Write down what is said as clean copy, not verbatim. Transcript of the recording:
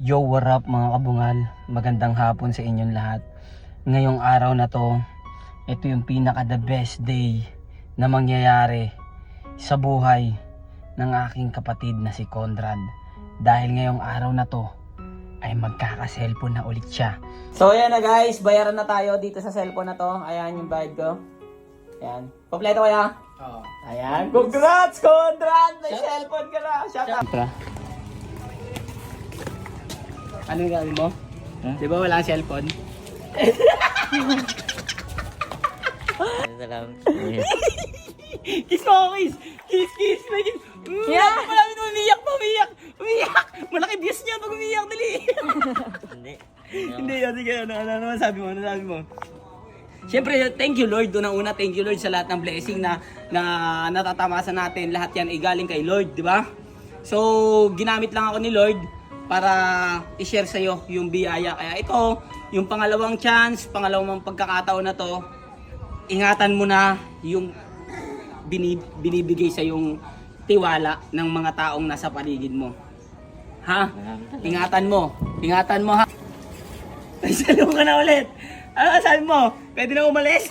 Yo, what up mga kabungal? Magandang hapon sa inyong lahat. Ngayong araw na to, ito yung pinaka the best day na mangyayari sa buhay ng aking kapatid na si Conrad. Dahil ngayong araw na to, ay magkaka-cellphone na ulit siya. So ayan na guys, bayaran na tayo dito sa cellphone na to. Ayan yung bayad ko. Ayan. Kompleto kaya? Oo. Ayan. Congrats, Conrad! May cellphone ka na! Shout out! Ano yung gawin mo? Huh? Di ba walang cellphone? Salamat. Kiss mo ako, kiss! Kiss, kiss! May kiss! Yeah! Malapit mo, umiyak pa, umiyak! Umiyak! Malaki bias niya pag umiyak, dali! Hindi. Hindi, sige, ano sabi mo, ano sabi mo? Siyempre, thank you Lord. Unang-una, thank you Lord sa lahat ng blessing na natatamasan natin. Lahat yan ay galing kay Lord, di ba? So, ginamit lang ako ni Lord para i-share sa'yo yung biyaya. Kaya ito, yung pangalawang chance, pangalawang pagkakataon na to, ingatan mo na yung binibigay sa yung tiwala ng mga taong nasa paligid mo. Ha? Ingatan mo ha? Ay, salo ka na ulit. Ano sabi mo? Pwede na umalis?